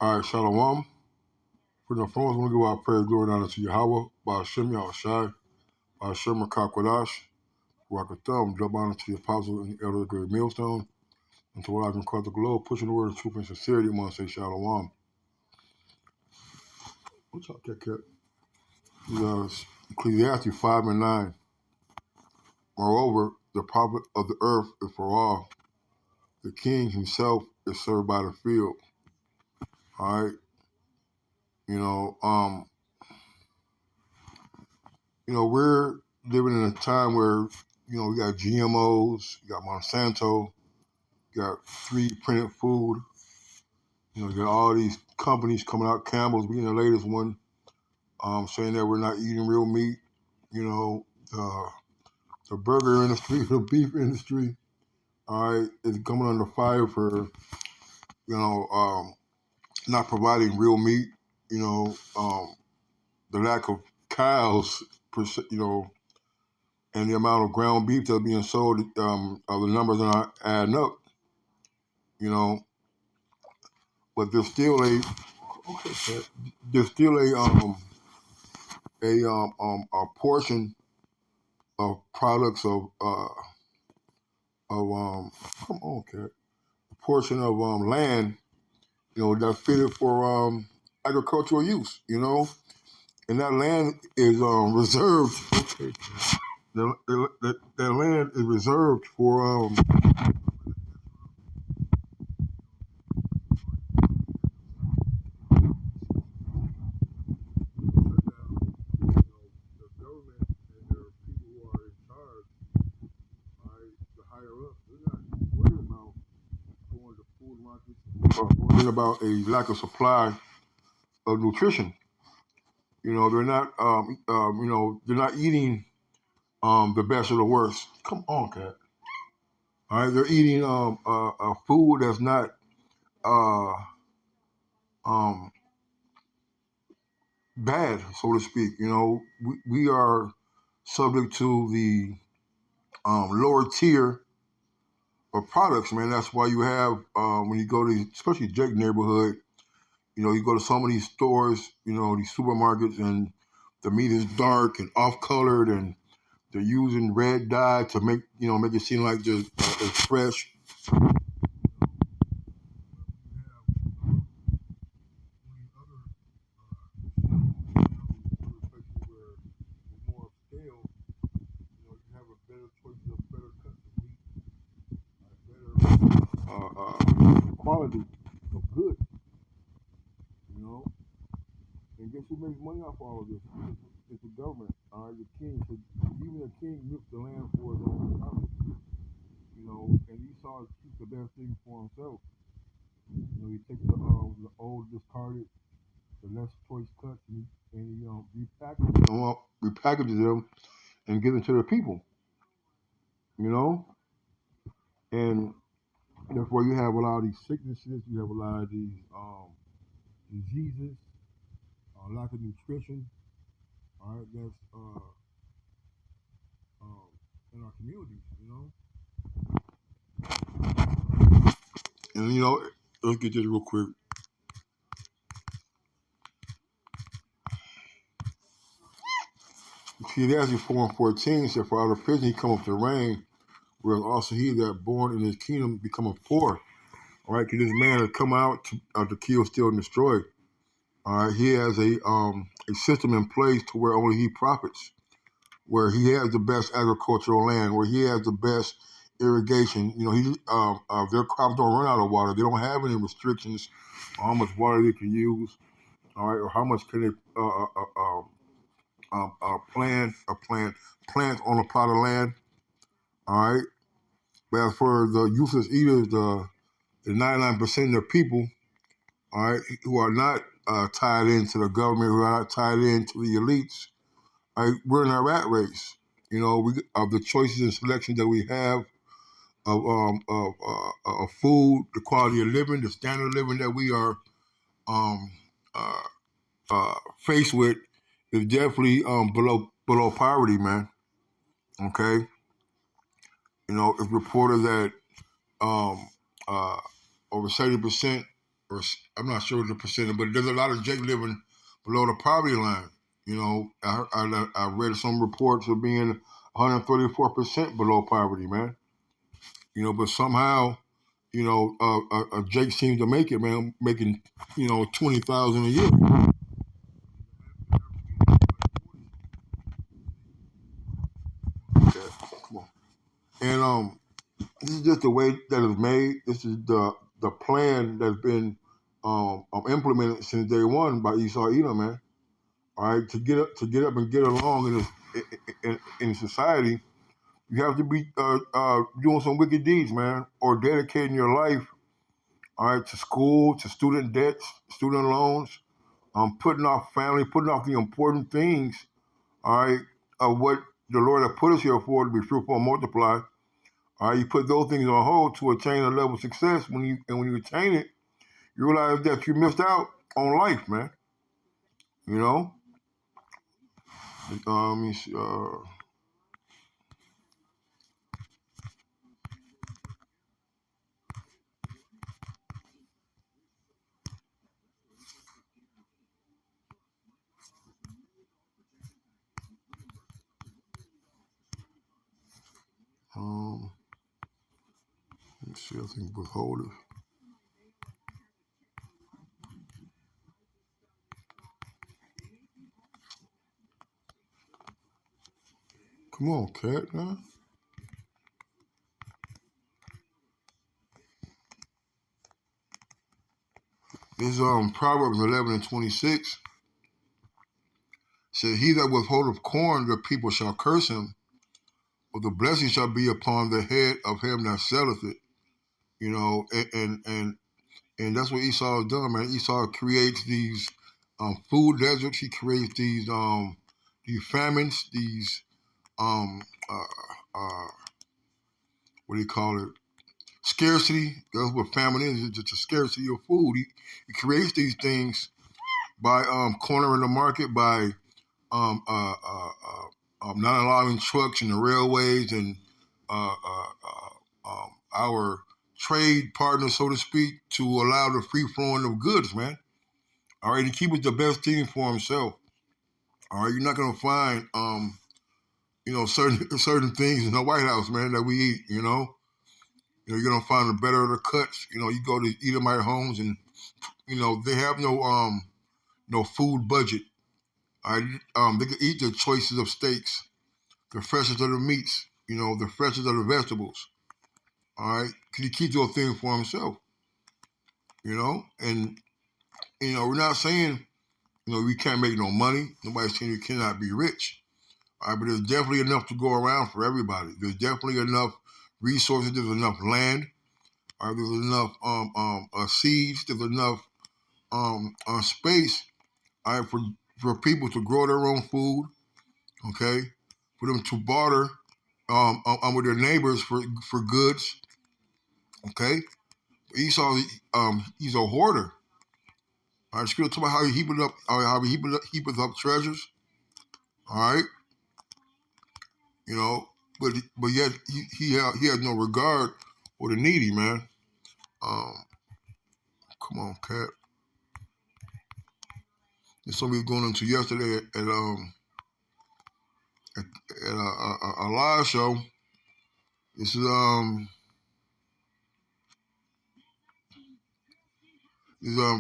All right, Shalom. For the phones, we give our praise, glory, and honor to Yahweh, by Hashem Yahushai, by Hashem Makakwadash, Rakatham, double honor to the apostles and the elder of the great millstone, and to all I can across the globe, pushing the word of truth and sincerity, I want to say Shalom. What's up, Cat? Ecclesiastes 5 and 9. Moreover, the prophet of the earth is for all. The king himself is served by the field. All right. You know, um, we're living in a time where, we got GMOs, you got Monsanto, you got 3D printed food, you got all these companies coming out, Campbell's being the latest one, saying that we're not eating real meat, you know, the burger industry, the beef industry, all right, is coming under fire for, not providing real meat, the lack of cows, and the amount of ground beef that's being sold, the numbers are not adding up, you know. But there's still a portion of products of come on, cat, a portion of land, that's fitted for agricultural use, and that land is reserved. Okay, that land is reserved for the government and their people who are in charge, right, the higher up. They're not worried about going to food markets or worrying about a lack of supply of nutrition. They're not they're not eating the best or the worst. Come on, cat. All right, they're eating food that's not uh, um, bad, so to speak. We are subject to the lower tier of products, man. That's why you have when you go to, especially Jake neighborhood, you go to some of these stores, these supermarkets, and the meat is dark and off colored, and they're using red dye to make it seem like it's fresh. Quality of good, you know. And guess who makes money off all of this? It's the government, the king. So even the king milks the land for his own profit, and Esau keeps the best thing for himself. He takes the old discarded, the less choice cuts, and he repackages them and gives them to the people, you know. And therefore, you have a lot of these sicknesses. You have a lot of these diseases, lack of nutrition. All right, that's in our communities, And let's get this real quick. Ecclesiastes 4 and 14 said, "For out of prison he cometh to reign, whereas also he that born in his kingdom becometh poor." All right, because this man has come out to kill, steal, and destroy. All right, he has a system in place to where only he profits, where he has the best agricultural land, where he has the best irrigation. Their crops don't run out of water. They don't have any restrictions on how much water they can use. All right, or how much can they plant on a plot of land. All right, but as for the useless eaters, the 99% of the people, all right, who are not tied into the government, who are not tied into the elites, all right, we're in a rat race. We of the choices and selections that we have of food, the quality of living, the standard of living that we are um, uh, faced with is definitely below poverty, man. Okay, it's reported that um, uh, over 70% or I'm not sure the percentage, but there's a lot of Jake living below the poverty line. You know, I read some reports of being 134% below poverty, man. You know, but somehow, you know, Jake seems to make it, man, making, you know, 20,000 a year. Yeah, come on. And this is just the way that it's made. This is the plan that's been implemented since day one by Esau Edom, man. All right, to get up and get along in society, you have to be doing some wicked deeds, man, or dedicating your life, all right, to school, to student debts, student loans, putting off family, putting off the important things, all right, of what the Lord has put us here for, to be fruitful and multiply. All right, you put those things on hold to attain a level of success. When you attain it, you realize that you missed out on life, man. You know. Let me see, um, let me see. I think withhold it. Come on, cat, man. This Proverbs 11:26 said, "He that withholdeth corn, the people shall curse him, but the blessing shall be upon the head of him that selleth it." You know, and that's what Esau has done, man. Esau creates these food deserts. He creates these famines, these um, uh, uh, what do you call it? Scarcity. That's what famine is. It's just a scarcity of food. He creates these things by cornering the market, by um, uh, uh, not allowing trucks and the railways and our trade partners, so to speak, to allow the free flowing of goods, man. All right, he keeps the best thing for himself. All right, you're not gonna find you know, certain things in the White House, man, that we eat. You're gonna find the better of the cuts. You know, you go to Edomite homes, and you know they have no food budget. All right, they can eat the choices of steaks, the freshest of the meats, you know, the freshest of the vegetables. All right, because he keeps those things for himself. You know, and you know we're not saying we can't make no money. Nobody's saying you cannot be rich. All right, but there's definitely enough to go around for everybody. There's definitely enough resources. There's enough land. All right, there's enough seeds. There's enough space. All right, for people to grow their own food. Okay, for them to barter with their neighbors for goods. Okay, Esau, he's a hoarder. All right, Scripture talk about how he heaped up, heapeth up treasures. All right, you know, but yet he has no regard for the needy, man. Um, come on, cat. There's somebody going into yesterday at a live show. This is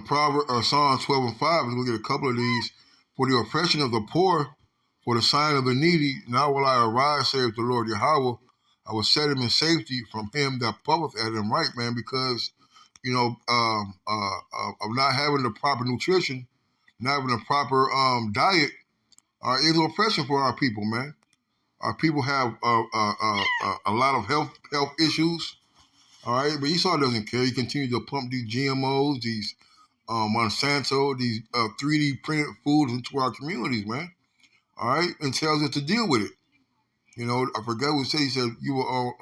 Proverbs Psalm 12:5. We'll get a couple of these. For the oppression of the poor, for the sign of the needy, now will I arise, saith the Lord Yahweh. I will set him in safety from him that puffeth at him, right, man, because of not having the proper nutrition, not having the proper diet, is oppression for our people, man. Our people have a lot of health issues. All right, but Esau doesn't care. He continues to pump these GMOs, these Monsanto, these 3D printed foods into our communities, man. All right, and tells us to deal with it. You know, I forgot what he said you were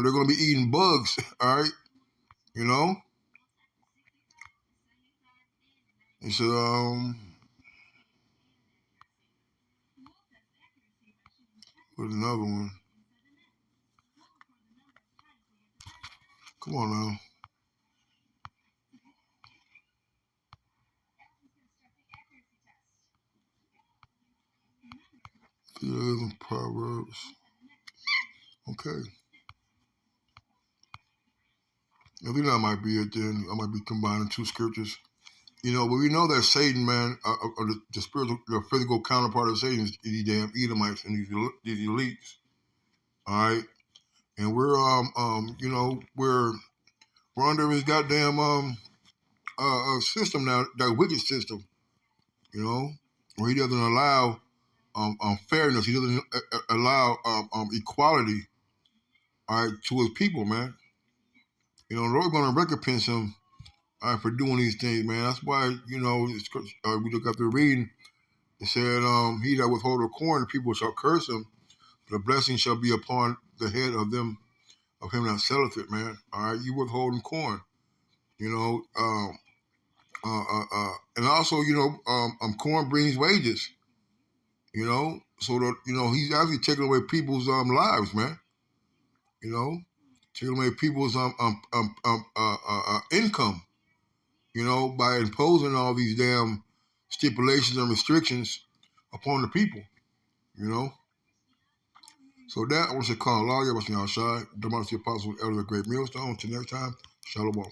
they're going to be eating bugs. All right, you know. He said what's another one? Come on now. Proverbs. Okay. I think that might be it then. I might be combining two scriptures. But we know that Satan, man, the spiritual, the physical counterpart of Satan is these damn Edomites and these elites. All right, and we're under his goddamn system now, that wicked system. Where he doesn't allow fairness. He doesn't allow equality. All right, to his people, man. The Lord's going to recompense him for doing these things, man. That's why we look after reading. It said, "He that withholdeth corn, the people shall curse him. The blessing shall be upon the head of him that selleth it." Man, all right, you withholding corn, and also corn brings wages. So that he's actually taking away people's lives, man. Taking away people's income. By imposing all these damn stipulations and restrictions upon the people. So that I want to call Allah, Yahweh outside, the Apostle, Elder, the Great Millstone. Until next time, Shalom.